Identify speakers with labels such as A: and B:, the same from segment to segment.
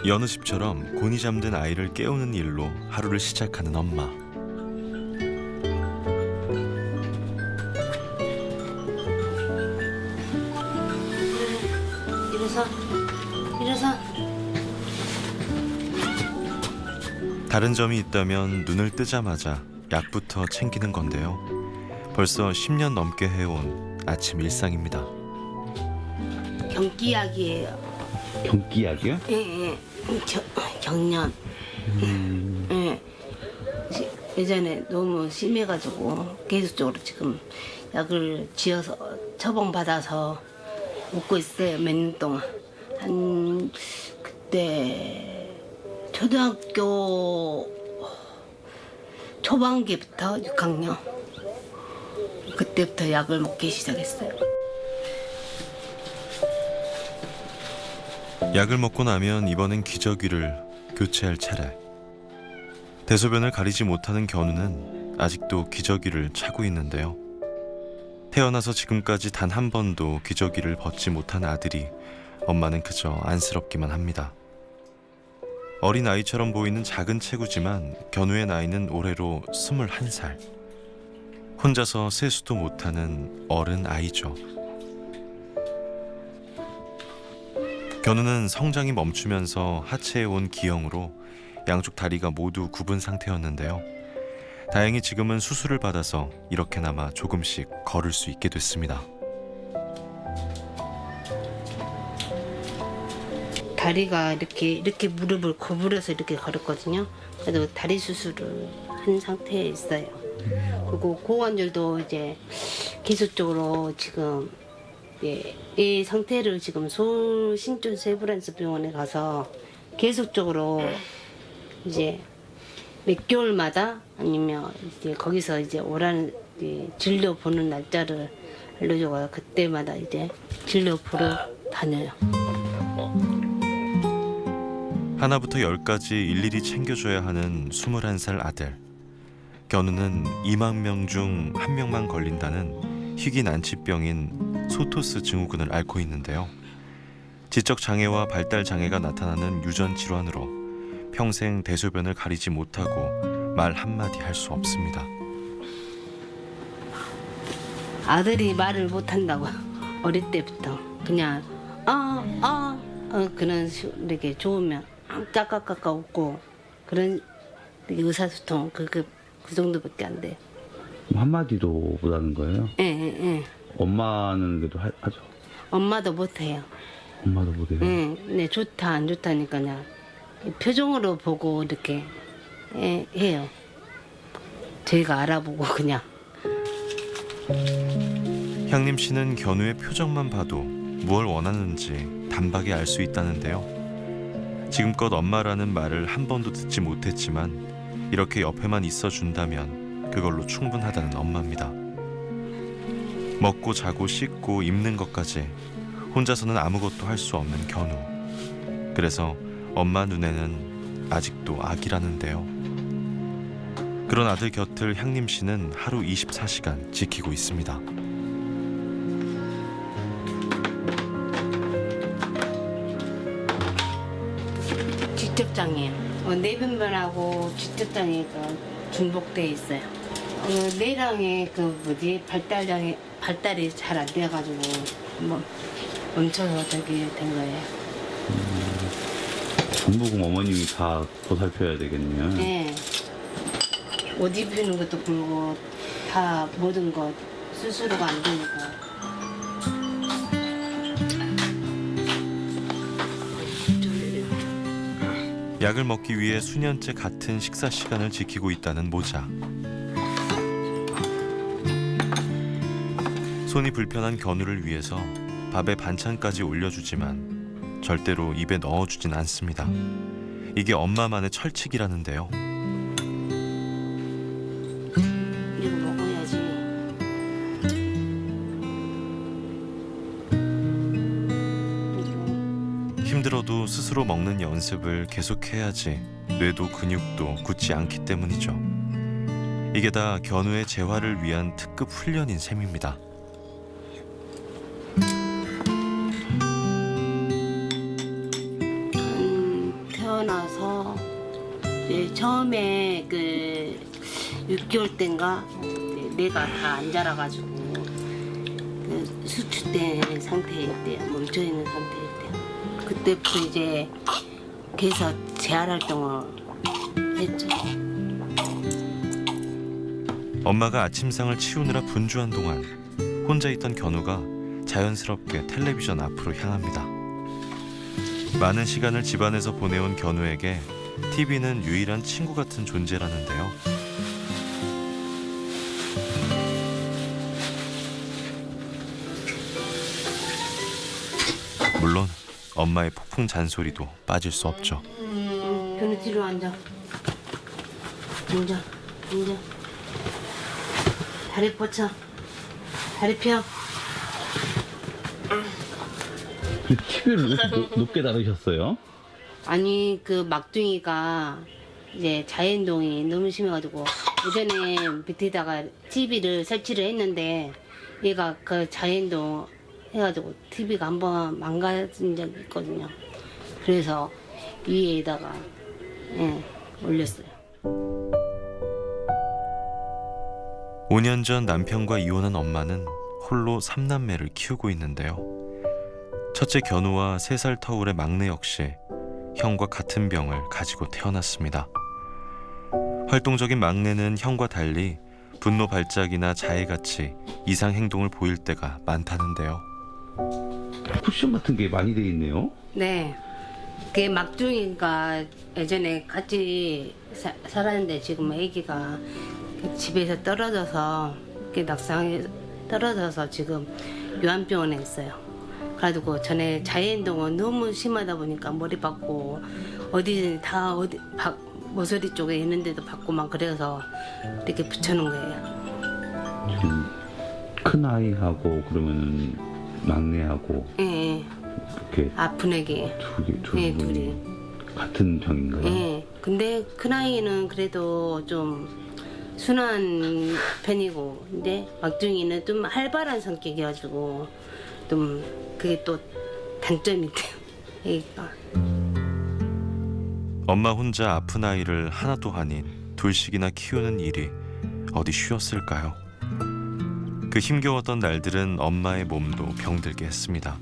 A: 여느 집처럼 곤히 잠든 아이를 깨우는 일로 하루를 시작하는 엄마.
B: 일어서, 일어서.
A: 다른 점이 있다면 눈을 뜨자마자 약부터 챙기는 건데요. 벌써 10년 넘게 해온 아침 일상입니다.
B: 경기약이에요.
C: 경기약이요?
B: 예, 예. 경련. 예. 예전에 너무 심해가지고 계속적으로 지금 약을 지어서 처방받아서 먹고 있어요. 몇 년 동안. 한 그때 초등학교 초반기부터 6학년 그때부터 약을 먹기 시작했어요.
A: 약을 먹고 나면 이번엔 기저귀를 교체할 차례. 대소변을 가리지 못하는 견우는 아직도 기저귀를 차고 있는데요. 태어나서 지금까지 단 한 번도 기저귀를 벗지 못한 아들이 엄마는 그저 안쓰럽기만 합니다. 어린 아이처럼 보이는 작은 체구지만 견우의 나이는 올해로 21살. 혼자서 세수도 못하는 어른 아이죠. 견우는 성장이 멈추면서 하체에 온 기형으로 양쪽 다리가 모두 굽은 상태였는데요. 다행히 지금은 수술을 받아서 이렇게나마 조금씩 걸을 수 있게 됐습니다.
B: 다리가 이렇게 무릎을 구부려서 이렇게 걸었거든요. 그래도 다리 수술을 한 상태에 있어요. 그리고 고관절도 이제 계속적으로 지금 이 상태를 지금 신촌 세브란스 병원에 가서 계속적으로 이제 몇 개월마다 아니면 이제 거기서 이제 오라는 진료 보는 날짜를 알려줘서 그때마다 이제 진료 보러 다녀요.
A: 하나부터 열까지 일일이 챙겨줘야 하는 21살 아들. 견우는 2만 명 중 1명만 걸린다는 희귀 난치병인 소토스 증후군을 앓고 있는데요. 지적 장애와 발달 장애가 나타나는 유전 질환으로 평생 대소변을 가리지 못하고 말 한마디 할 수 없습니다.
B: 아들이 말을 못한다고 어릴 때부터 그냥 그런 이렇게 좋으면 까까까까 웃고 그런 의사소통 그 정도밖에 안 돼.
C: 한마디도 못하는 거예요?
B: 예.
C: 엄마는 그래도 하죠?
B: 엄마도 못해요.
C: 엄마도 못해요?
B: 네, 좋다 안 좋다니까 그냥 표정으로 보고 이렇게 해요. 저희가 알아보고 그냥.
A: 향림 씨는 견우의 표정만 봐도 무엇을 원하는지 단박에 알 수 있다는데요. 지금껏 엄마라는 말을 한 번도 듣지 못했지만 이렇게 옆에만 있어준다면 그걸로 충분하다는 엄마입니다. 먹고 자고 씻고 입는 것까지 혼자서는 아무것도 할 수 없는 견우. 그래서 엄마 눈에는 아직도 아기라는데요. 그런 아들 곁을 향림 씨는 하루 24시간 지키고 있습니다.
B: 지적장애요. 내변변하고 지적장애가 중복돼 있어요. 뇌랑의 발달이 잘 안 돼가지고 멈춰서 되게 된 거예요.
C: 전부금 어머님이 다 보살펴야 되겠네요.
B: 네. 옷 입히는 것도 그러고 다 모든 것 스스로가 안 되니까.
A: 약을 먹기 위해 수년째 같은 식사 시간을 지키고 있다는 모자. 손이 불편한 견우를 위해서 밥에 반찬까지 올려주지만 절대로 입에 넣어주진 않습니다. 이게 엄마만의 철칙이라는데요.
B: 이거 먹어야지.
A: 힘들어도 스스로 먹는 연습을 계속해야지 뇌도 근육도 굳지 않기 때문이죠. 이게 다 견우의 재활을 위한 특급 훈련인 셈입니다.
B: 태어나서 이제 처음에 그 6개월 때인가 내가 다 안 자라가지고 그 수축된 상태일 때, 멈춰 있는 상태일 때, 그때부터 이제 계속 재활 활동을 했죠.
A: 엄마가 아침상을 치우느라 분주한 동안 혼자 있던 견우가 자연스럽게 텔레비전 앞으로 향합니다. 많은 시간을 집안에서 보내온 견우에게 TV는 유일한 친구 같은 존재라는데요. 물론 엄마의 폭풍 잔소리도 빠질 수 없죠.
B: 견우 뒤로 앉아. 앉아. 다리 뻗쳐. 다리 펴.
C: TV를 왜 이렇게 높게 다루셨어요?
B: 아니 그 막둥이가 이제 자연동이 너무 심해가지고 예전에 밑에다가 TV를 설치를 했는데 얘가 그 자연동 해가지고 TV가 한번 망가진 적이 있거든요. 그래서 위에다가 올렸어요.
A: 5년 전 남편과 이혼한 엄마는 홀로 3남매를 키우고 있는데요. 첫째 견우와 3살 터울의 막내 역시 형과 같은 병을 가지고 태어났습니다. 활동적인 막내는 형과 달리 분노 발작이나 자해같이 이상 행동을 보일 때가 많다는데요.
C: 쿠션 같은 게 많이 돼 있네요.
B: 네. 그 막둥이가 예전에 같이 살았는데 지금 아기가 집에서 떨어져서 이렇게 낙상에 떨어져서 지금 요한병원에 있어요. 그래가지고 전에 자해행동은 너무 심하다 보니까 머리 받고 어디든 다 모서리 쪽에 있는데도 받고만 그래서 이렇게 붙여놓은 거예요.
C: 지금 큰 아이하고 그러면은 막내하고
B: 예.
C: 이렇게
B: 아픈 애기.
C: 두
B: 예,
C: 분이
B: 둘이.
C: 같은 병인가요?
B: 예. 근데 큰아이는 그래도 좀 순한 편이고, 근데 막둥이는 좀 활발한 성격이어가지고 좀 그게 또 단점이 돼요. 애기가.
A: 엄마 혼자 아픈 아이를 하나도 아닌 둘씩이나 키우는 일이 어디 쉬웠을까요? 그 힘겨웠던 날들은 엄마의 몸도 병들게 했습니다.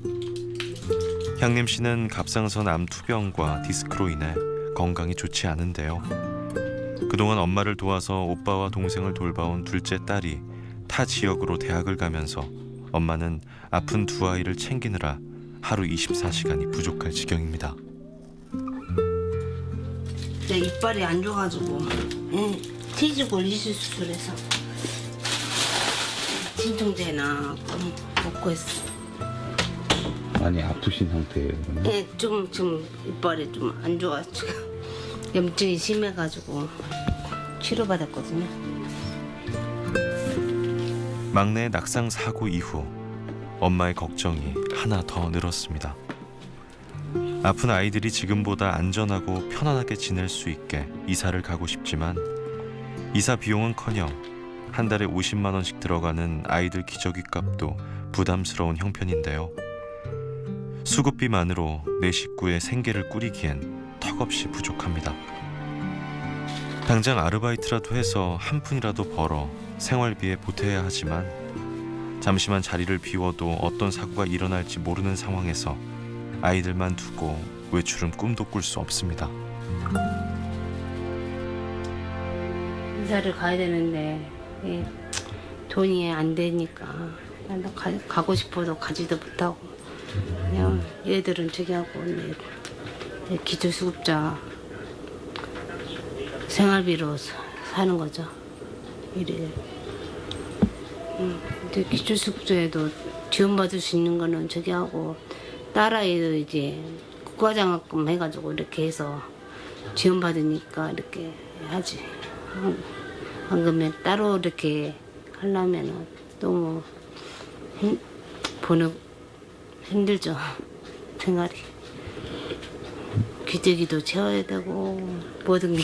A: 향림 씨는 갑상선 암 투병과 디스크로 인해 건강이 좋지 않은데요. 그동안 엄마를 도와서 오빠와 동생을 돌봐온 둘째 딸이 타 지역으로 대학을 가면서 엄마는 아픈 두 아이를 챙기느라 하루 24시간이 부족할 지경입니다.
B: 내 이빨이 안 좋아가지고 치즈골 이식 수술해서 진통제나 먹고 했어.
C: 많이 아프신 상태예요. 그러면?
B: 예, 좀 이빨이 좀 안 좋아 지금. 염증이 심해가지고 치료받았거든요.
A: 막내의 낙상 사고 이후 엄마의 걱정이 하나 더 늘었습니다. 아픈 아이들이 지금보다 안전하고 편안하게 지낼 수 있게 이사를 가고 싶지만 이사 비용은커녕 한 달에 50만 원씩 들어가는 아이들 기저귀 값도 부담스러운 형편인데요. 수급비만으로 내 식구의 생계를 꾸리기엔 턱없이 부족합니다. 당장 아르바이트라도 해서 한 푼이라도 벌어 생활비에 보태야 하지만 잠시만 자리를 비워도 어떤 사고가 일어날지 모르는 상황에서 아이들만 두고 외출은 꿈도 꿀 수 없습니다.
B: 이사를 가야 되는데 돈이 안 되니까 가고 싶어도 가지도 못하고 그냥 얘들은 저기 하고 내 기초수급자 생활비로 사는 거죠. 일일. 근데 기초수급자에도 지원받을 수 있는 거는 저기 하고 딸아이도 이제 국가장학금 해가지고 이렇게 해서 지원받으니까 이렇게 하지. 안 그러면 따로 이렇게 하려면 너무 힘들죠. 생활이. 기저귀도 채워야 되고 모든 게.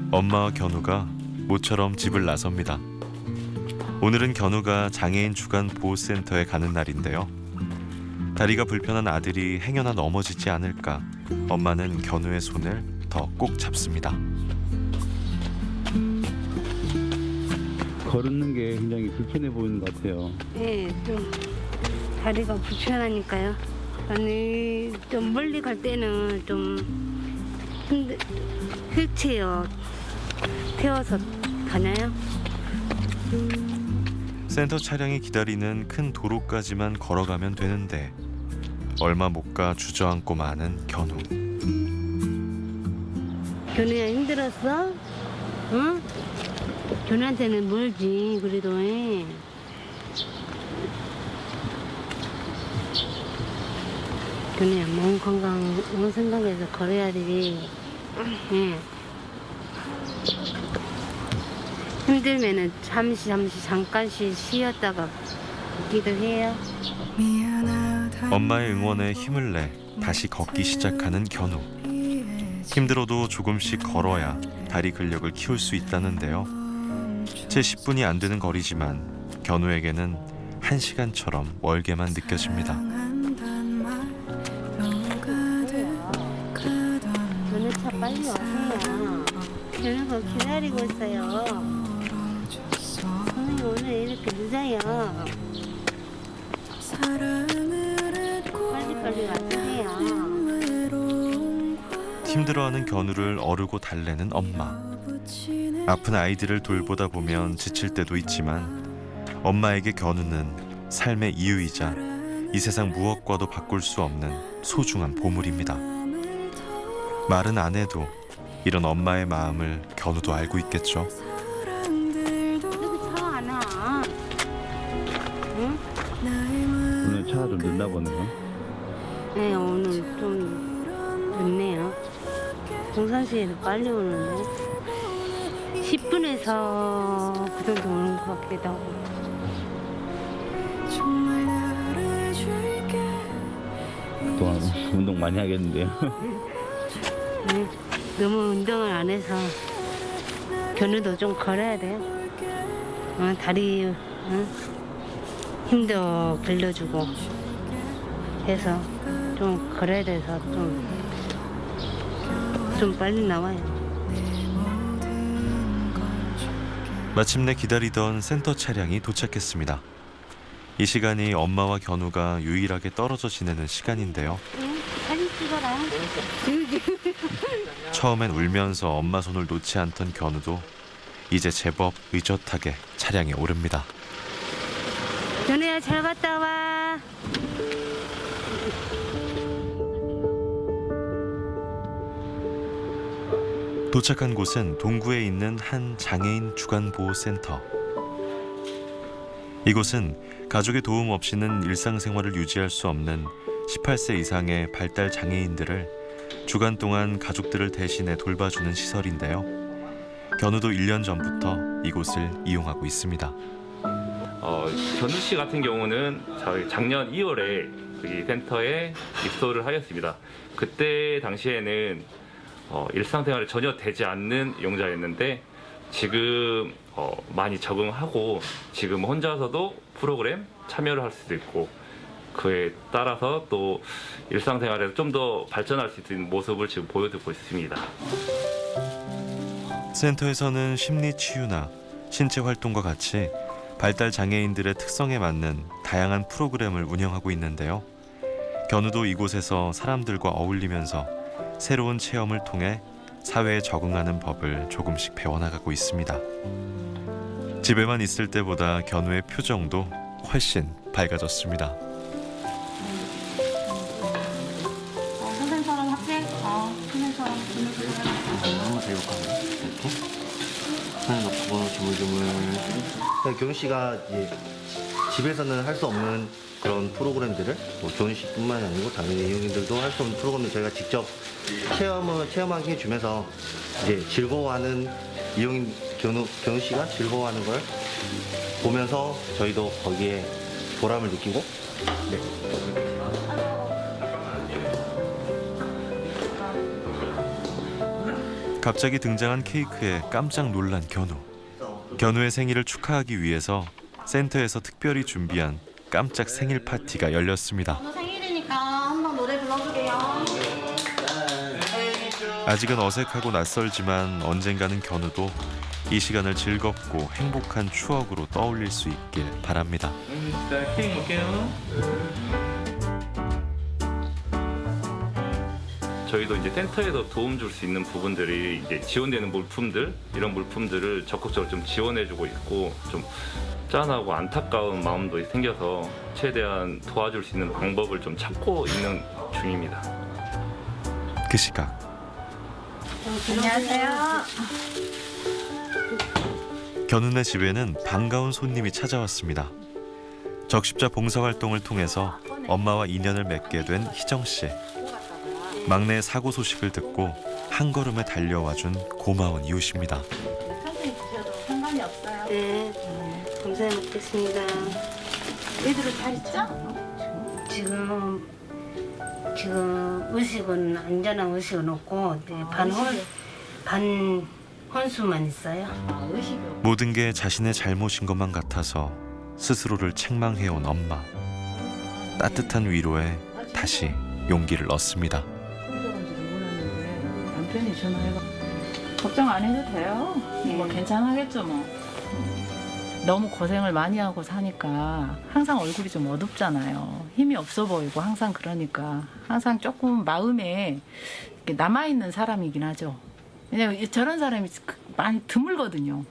A: 엄마와 견우가 모처럼 집을 나섭니다. 오늘은 견우가 장애인 주간 보호센터에 가는 날인데요. 다리가 불편한 아들이 행여나 넘어지지 않을까 엄마는 견우의 손을 더 꼭 잡습니다.
C: 걸는 게 굉장히 불편해 보이는 것 같아요.
B: 네, 좀 다리가 불편하니까요. 아니, 좀 멀리 갈 때는 좀 휠체어 태워서 다녀요.
A: 센터 차량이 기다리는 큰 도로까지만 걸어가면 되는데 얼마 못 가 주저앉고 마는 견우.
B: 견우야, 힘들었어? 응? 견우한테는 멀지, 그래도. 견우야, 몸 건강, 몸 생각해서 걸어야지. 예. 힘들면은 잠깐씩 쉬었다가 걷기도 해요.
A: 엄마의 응원에 힘을 내 다시 걷기 시작하는 견우. 힘들어도 조금씩 걸어야 다리 근력을 키울 수 있다는데요. 채 10분이 안 되는 거리지만 견우에게는 1시간처럼 멀게만 느껴집니다.
B: 견우 차 빨리 와세요. 견우가 기다리고 있어요. 선생님 오늘 이렇게 늦어요. 빨리 와주세요.
A: 힘들어하는 견우를 어르고 달래는 엄마. 아픈 아이들을 돌보다 보면 지칠 때도 있지만 엄마에게 견우는 삶의 이유이자 이 세상 무엇과도 바꿀 수 없는 소중한 보물입니다. 말은 안 해도 이런 엄마의 마음을 견우도 알고 있겠죠.
B: 이렇게 차 안 와. 응?
C: 오늘 차가 좀 늦나 보네요.
B: 네, 오늘 좀 늦네요. 동산시에서 빨리 오는데 10분에서 그 정도 오는 것 같기도 하고.
C: 그동안 운동 많이 하겠는데요.
B: 네, 너무 운동을 안 해서 견우도 좀 걸어야 돼요. 다리 힘도 길러주고 해서 좀 걸어야 돼서 좀 빨리 나와요.
A: 마침내 기다리던 센터 차량이 도착했습니다. 이 시간이 엄마와 견우가 유일하게 떨어져 지내는 시간인데요.
B: 응? 사진 찍어라.
A: 처음엔 울면서 엄마 손을 놓지 않던 견우도 이제 제법 의젓하게 차량에 오릅니다.
B: 견우야, 잘 갔다 와.
A: 도착한 곳은 동구에 있는 한 장애인 주간보호센터. 이곳은 가족의 도움 없이는 일상생활을 유지할 수 없는 18세 이상의 발달 장애인들을 주간 동안 가족들을 대신해 돌봐주는 시설인데요. 견우도 1년 전부터 이곳을 이용하고 있습니다.
D: 견우 씨 같은 경우는 저희 작년 2월에 여기 센터에 입소를 하였습니다. 그때 당시에는 일상생활에 전혀 되지 않는 용자였는데 지금 많이 적응하고 지금 혼자서도 프로그램 참여를 할 수도 있고 그에 따라서 또 일상생활에서 좀 더 발전할 수 있는 모습을 지금 보여주고 있습니다.
A: 센터에서는 심리치유나 신체 활동과 같이 발달 장애인들의 특성에 맞는 다양한 프로그램을 운영하고 있는데요. 견우도 이곳에서 사람들과 어울리면서 새로운 체험을 통해 사회에 적응하는 법을 조금씩 배워나가고 있습니다. 집에만 있을 때보다 견우의 표정도 훨씬 밝아졌습니다.
B: 큰 사람 학생? 큰 사람.
E: 한번 더 해볼까요? 이렇게 손을 놓고 조물조물. 교훈 씨가 이제 집에서는 할 수 없는 그런 프로그램들을 교훈 씨뿐만 아니고 당연히 이용인들도 할 수 없는 프로그램을 저희가 직접 체험하게 해주면서 이제 즐거워하는 이용인 교훈 씨가 즐거워하는 걸 보면서 저희도 거기에 보람을 느끼고. 네.
A: 갑자기 등장한 케이크에 깜짝 놀란 견우. 견우의 생일을 축하하기 위해서 센터에서 특별히 준비한 깜짝 생일 파티가 열렸습니다.
F: 오늘 생일이니까 한번 노래 불러주게요.
A: 아직은 어색하고 낯설지만 언젠가는 견우도 이 시간을 즐겁고 행복한 추억으로 떠올릴 수 있길 바랍니다.
D: 자, 케이크 먹게요. 저희도 이제 센터에서 도움 줄 수 있는 부분들이 이제 지원되는 물품들, 이런 물품들을 적극적으로 좀 지원해주고 있고, 좀 짠하고 안타까운 마음도 생겨서 최대한 도와줄 수 있는 방법을 좀 찾고 있는 중입니다.
A: 그 시각
F: 안녕하세요.
A: 견우네 집에는 반가운 손님이 찾아왔습니다. 적십자 봉사활동을 통해서 엄마와 인연을 맺게 된 희정 씨. 막내의 사고 소식을 듣고 한 걸음에 달려와준 고마운 이웃입니다.
F: 선생님 드셔도 상관이 없어요.
B: 네, 감사히 먹겠습니다.
F: 애들은 잘 있죠?
B: 지금 의식은 안전한 의식은 없고 네, 반 혼수만 있어요.
F: 의식이
A: 모든 게 자신의 잘못인 것만 같아서 스스로를 책망해온 엄마. 따뜻한 위로에 다시 용기를 얻습니다.
G: 남편이 전화해봐. 걱정 안 해도 돼요. 뭐 괜찮아겠죠 뭐. 너무 고생을 많이 하고 사니까 항상 얼굴이 좀 어둡잖아요. 힘이 없어 보이고 항상 그러니까 항상 조금 마음에 남아있는 사람이긴 하죠. 왜냐면 저런 사람이 많이 드물거든요.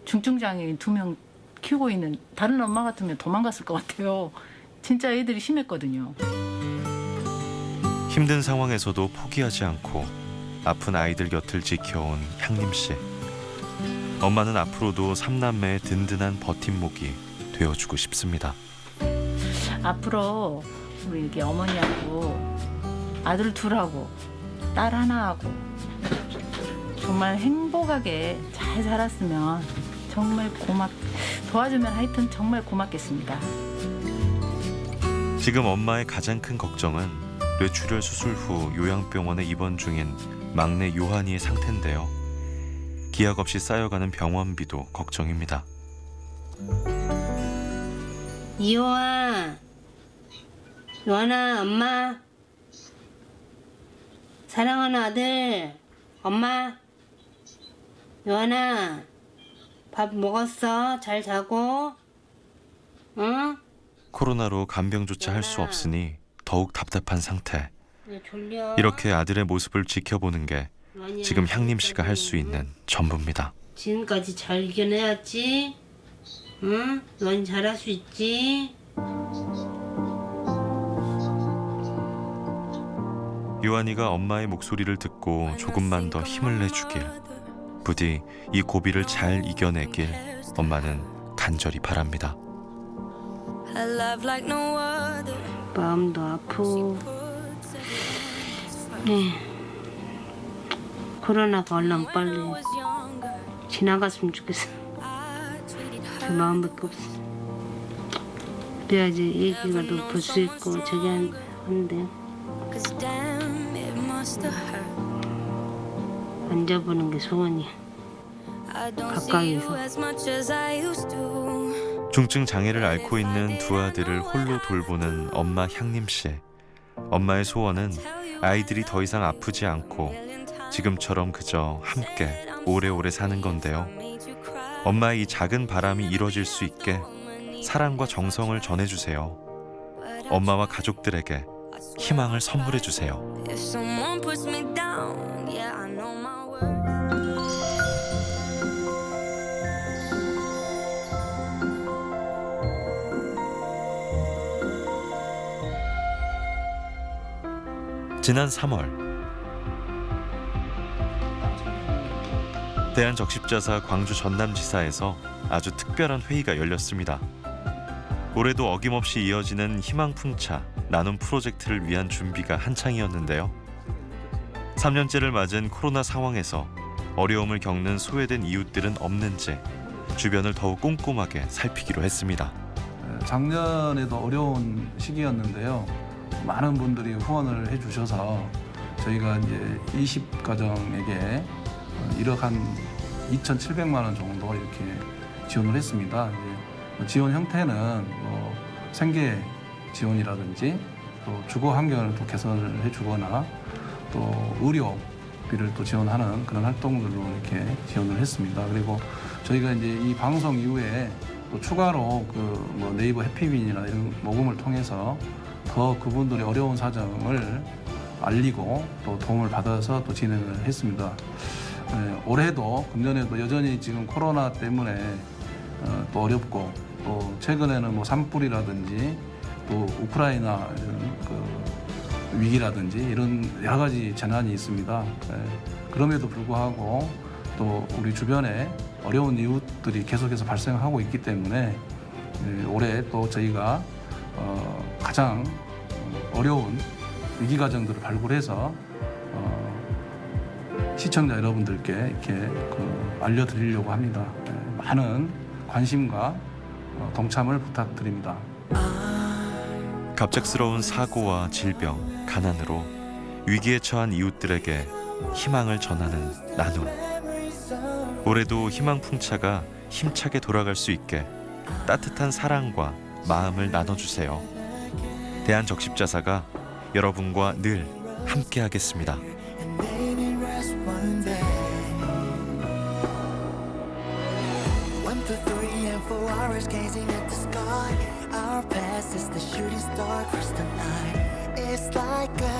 G: 중증장애인 2명 키우고 있는 다른 엄마 같으면 도망갔을 것 같아요. 진짜 애들이 심했거든요.
A: 힘든 상황에서도 포기하지 않고 아픈 아이들 곁을 지켜온 향림 씨. 엄마는 앞으로도 삼남매의 든든한 버팀목이 되어주고 싶습니다.
G: 앞으로 우리 이렇게 어머니하고 아들 둘하고 딸 하나하고 정말 행복하게 잘 살았으면 정말 도와주면 하여튼 정말 고맙겠습니다.
A: 지금 엄마의 가장 큰 걱정은 뇌출혈 수술 후 요양병원에 입원 중인 막내 요한이의 상태인데요. 기약 없이 쌓여가는 병원비도 걱정입니다.
B: 요한아, 엄마, 사랑하는 아들, 엄마, 요한아, 밥 먹었어? 잘 자고, 응?
A: 코로나로 간병조차 할 수 없으니 더욱 답답한 상태.
B: 왜 졸려?
A: 이렇게 아들의 모습을 지켜보는 게
B: 요한이야,
A: 지금 향림 씨가 할 수 있는 전부입니다.
B: 지금까지 잘 이겨내야지, 응? 넌 잘할 수 있지?
A: 요한이가 엄마의 목소리를 듣고 조금만 더 힘을 내주길, 부디 이 고비를 잘 이겨내길 엄마는 간절히 바랍니다.
B: 마음도 아프고, 네. 코로나가 얼른 빨리 지나갔으면 좋겠어. 그 마음밖에 없어. 그래야지 애기가 볼 수 있고 저기 한데 앉아보는 게 소원이야. 가까이서.
A: 중증 장애를 앓고 있는 두 아들을 홀로 돌보는 엄마 향림 씨. 엄마의 소원은 아이들이 더 이상 아프지 않고 지금처럼 그저 함께 오래오래 사는 건데요. 엄마의 이 작은 바람이 이뤄질 수 있게 사랑과 정성을 전해주세요. 엄마와 가족들에게 희망을 선물해주세요. 지난 3월 대한적십자사 광주 전남지사에서 아주 특별한 회의가 열렸습니다. 올해도 어김없이 이어지는 희망풍차 나눔 프로젝트를 위한 준비가 한창이었는데요. 3년째를 맞은 코로나 상황에서 어려움을 겪는 소외된 이웃들은 없는지 주변을 더욱 꼼꼼하게 살피기로 했습니다.
H: 작년에도 어려운 시기였는데요. 많은 분들이 후원을 해주셔서 저희가 이제 20가정에게 1억 한 2,700만 원 정도 이렇게 지원을 했습니다. 이제 지원 형태는 뭐 생계 지원이라든지 또 주거 환경을 또 개선을 해주거나 또 의료비를 또 지원하는 그런 활동들로 이렇게 지원을 했습니다. 그리고 저희가 이제 이 방송 이후에 또 추가로 그 뭐 네이버 해피빈이나 이런 모금을 통해서 더 그분들의 어려운 사정을 알리고 또 도움을 받아서 또 진행을 했습니다. 올해도 금년에도 여전히 지금 코로나 때문에 또 어렵고 또 최근에는 뭐 산불이라든지 또 우크라이나 이런 그 위기라든지 이런 여러 가지 재난이 있습니다. 그럼에도 불구하고 또 우리 주변에 어려운 이웃들이 계속해서 발생하고 있기 때문에 올해 또 저희가 가장 어려운 위기 과정들을 발굴해서 시청자 여러분들께 이렇게 알려드리려고 합니다. 많은 관심과 동참을 부탁드립니다.
A: 갑작스러운 사고와 질병, 가난으로 위기에 처한 이웃들에게 희망을 전하는 나눔. 올해도 희망풍차가 힘차게 돌아갈 수 있게 따뜻한 사랑과 마음을 나눠주세요. 대한적십자사가 여러분과 늘 함께하겠습니다.
I: 1, 2, 3 and 4 hours gazing at the sky. Our past is the shooting star across the night. It's like a